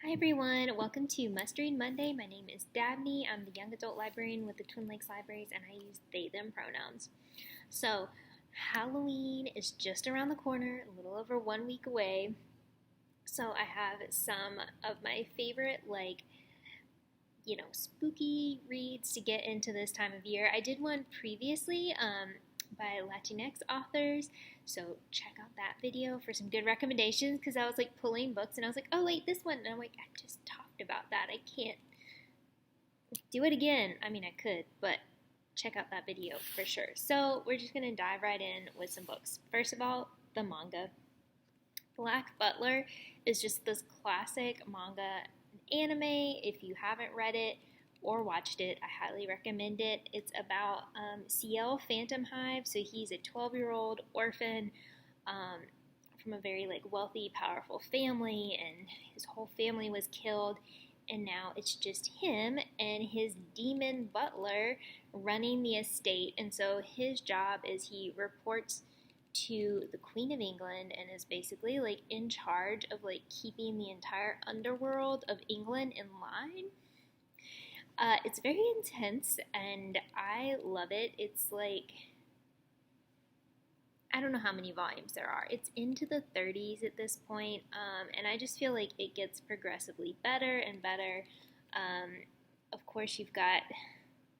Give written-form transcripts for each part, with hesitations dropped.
Hi everyone, welcome to Must Read Monday. My name is Dabney. I'm the young adult librarian with the Twin Lakes Libraries and I use they, them pronouns. So, Halloween is just around the corner, a little over 1 week away. So, I have some of my favorite, spooky reads to get into this time of year. I did one previously by Latinx authors, so check out that video for some good recommendations because I was pulling books and I was like, oh wait, this one, and I'm like, I just talked about that. I can't do it again. I mean, I could, but check out that video for sure. So we're just gonna dive right in with some books. First of all, the manga. Black Butler is just this classic manga anime. If you haven't read it or watched it, I highly recommend it. It's about CL Phantom Hive. So he's a 12-year-old orphan from a very wealthy, powerful family, and his whole family was killed. And now it's just him and his demon butler running the estate. And so his job is he reports to the Queen of England and is basically in charge of keeping the entire underworld of England in line. It's very intense and I love it. It's I don't know how many volumes there are. It's into the 30s at this point, and I just feel like it gets progressively better and better. Of course, you've got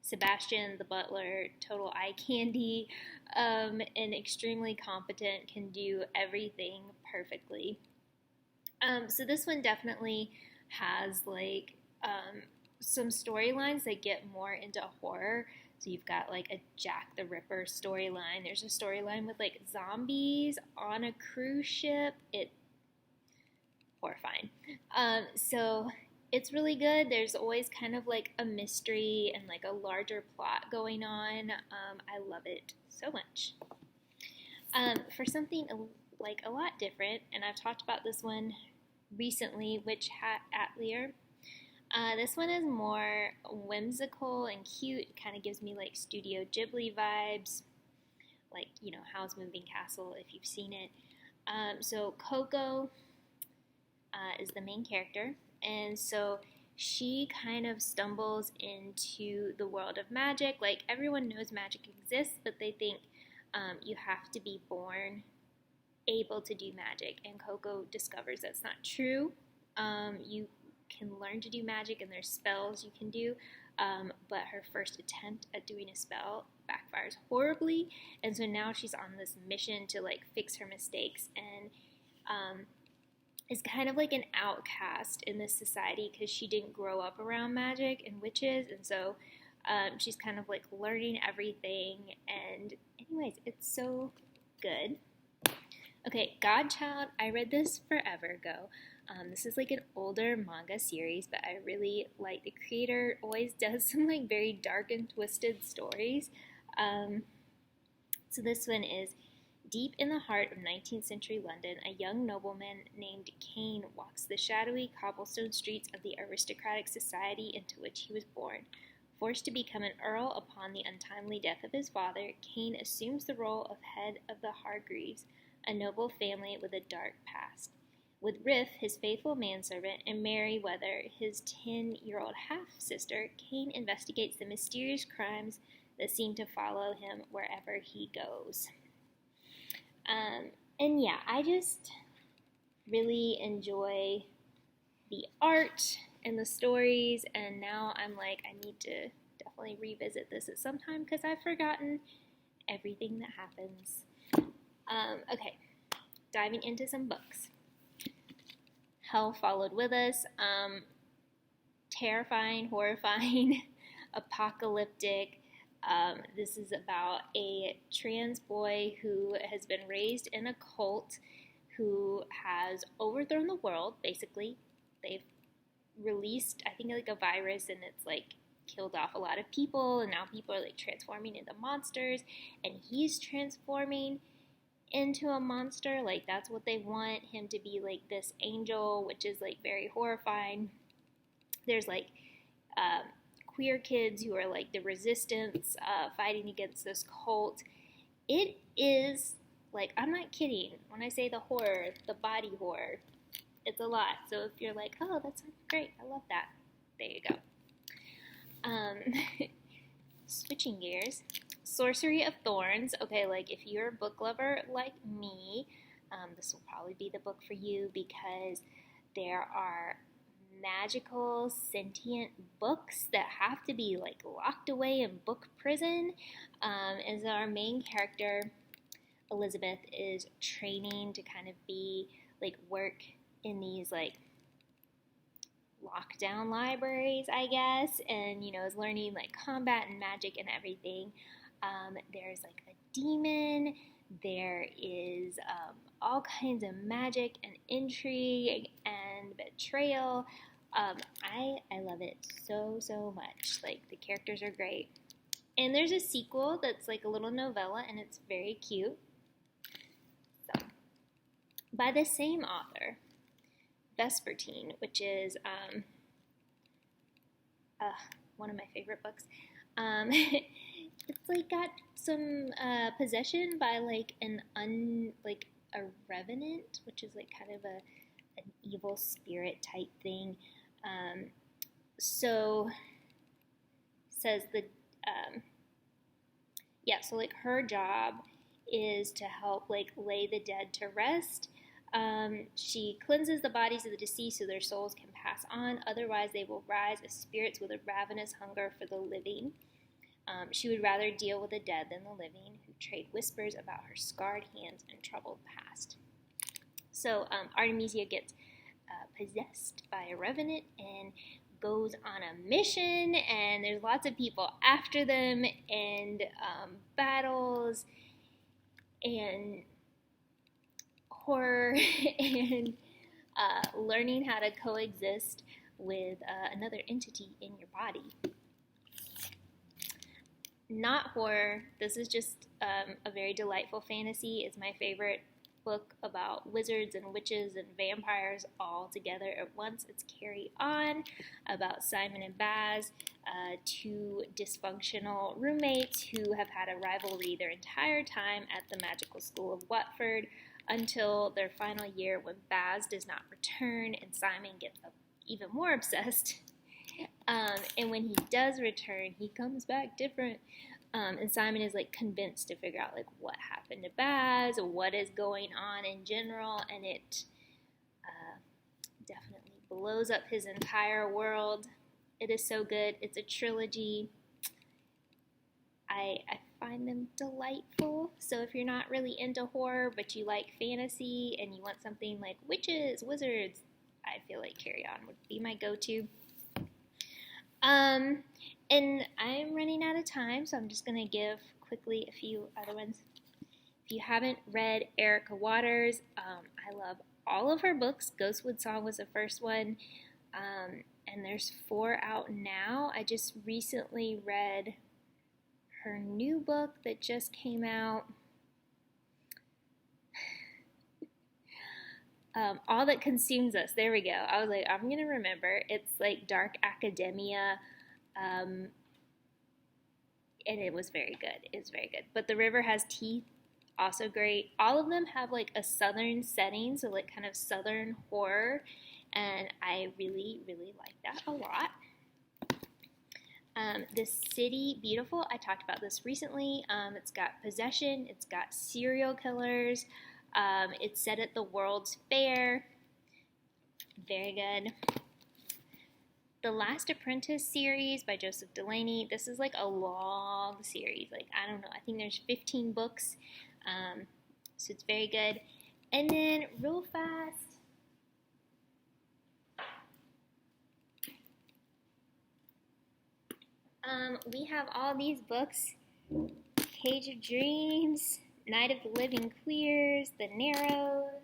Sebastian, the butler, total eye candy, and extremely competent, can do everything perfectly. So this one definitely has some storylines that get more into horror. So you've got a Jack the Ripper storyline. There's a storyline with zombies on a cruise ship. It's horrifying. So it's really good. There's always kind of a mystery and a larger plot going on. I love it so much. For something a lot different, and I've talked about this one recently, Witch Hat Atelier. This one is more whimsical and cute. It kind of gives me Studio Ghibli vibes, Howl's Moving Castle, if you've seen it. So Coco is the main character, and so she kind of stumbles into the world of magic. Everyone knows magic exists, but they think you have to be born able to do magic, and Coco discovers that's not true. You can learn to do magic and there's spells you can do, but her first attempt at doing a spell backfires horribly, and so now she's on this mission to fix her mistakes, and is kind of an outcast in this society because she didn't grow up around magic and witches, and so she's kind of learning everything. And anyways, it's so good. Okay, Godchild, I read this forever ago. This is an older manga series, but I really like the creator. Always does some very dark and twisted stories. So this one is deep in the heart of 19th century London. A young nobleman named Kane walks the shadowy cobblestone streets of the aristocratic society into which he was born. Forced to become an earl upon the untimely death of his father, Kane assumes the role of head of the Hargreaves, a noble family with a dark past. With Riff, his faithful manservant, and Meriwether, his 10-year-old half-sister, Kane investigates the mysterious crimes that seem to follow him wherever he goes. And yeah, I just really enjoy the art and the stories, and now I'm I need to definitely revisit this at some time because I've forgotten everything that happens. Okay, diving into some books. Hell Followed With Us. Terrifying, horrifying, apocalyptic. This is about a trans boy who has been raised in a cult who has overthrown the world, basically. They've released, I think, a virus, and it's killed off a lot of people, and now people are transforming into monsters, and he's transforming into a monster. That's what they want him to be, this angel, which is very horrifying. There's queer kids who are the resistance, fighting against this cult. It is I'm not kidding when I say the horror, the body horror. It's a lot. So if you're like, oh, that's great, I love that, there you go. Switching gears, Sorcery of Thorns. Okay, like if you're a book lover like me, this will probably be the book for you because there are magical sentient books that have to be like locked away in book prison. As our main character, Elizabeth, is training to kind of be like work in these like lockdown libraries, I guess, and is learning like combat and magic and everything. There's like a demon. There is all kinds of magic and intrigue and betrayal. I love it so much. Like the characters are great. And there's a sequel that's like a little novella, and it's very cute. So, by the same author, Vespertine, which is one of my favorite books. It's like got some possession by like a revenant, which is like kind of an evil spirit type thing. So says the so like her job is to help like lay the dead to rest. She cleanses the bodies of the deceased so their souls can pass on. Otherwise, they will rise as spirits with a ravenous hunger for the living. She would rather deal with the dead than the living, who trade whispers about her scarred hands and troubled past. So Artemisia gets possessed by a revenant and goes on a mission, and there's lots of people after them, and battles, and horror, and learning how to coexist with another entity in your body. Not horror. This is just a very delightful fantasy. It's my favorite book about wizards and witches and vampires all together at once. It's Carry On, about Simon and Baz, two dysfunctional roommates who have had a rivalry their entire time at the magical school of Watford until their final year when Baz does not return and Simon gets even more obsessed. And when he does return, he comes back different. And Simon is like convinced to figure out like what happened to Baz, what is going on in general, and it definitely blows up his entire world. It is so good. It's a trilogy. I find them delightful. So if you're not really into horror, but you like fantasy and you want something like witches, wizards, I feel like Carry On would be my go-to. And I'm running out of time, so I'm just going to give quickly a few other ones. If you haven't read Erica Waters, I love all of her books. Ghostwood Song was the first one, and there's 4 out now. I just recently read her new book that just came out. All That Consumes Us. There we go. I was like, I'm going to remember. It's like dark academia, and it was very good. It's very good. But The River Has Teeth, also great. All of them have like a southern setting, so like kind of southern horror, and I really, really like that a lot. The City Beautiful, I talked about this recently. It's got possession, it's got serial killers, it's set at the World's Fair. Very good. The Last Apprentice series by Joseph Delaney. This is like a long series. Like, I don't know. I think there's 15 books. So it's very good. And then real fast. We have all these books. Cage of Dreams, Night of the Living Queers, The Narrows.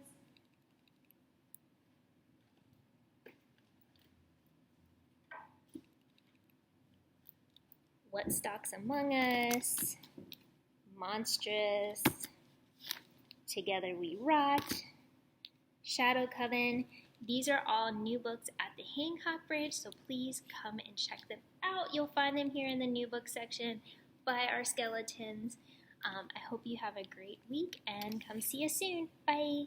What Stalks Among Us, Monstrous, Together We Rot, Shadow Coven. These are all new books at the Hancock branch, so please come and check them out. You'll find them here in the new book section by our skeletons. I hope you have a great week and come see us soon. Bye.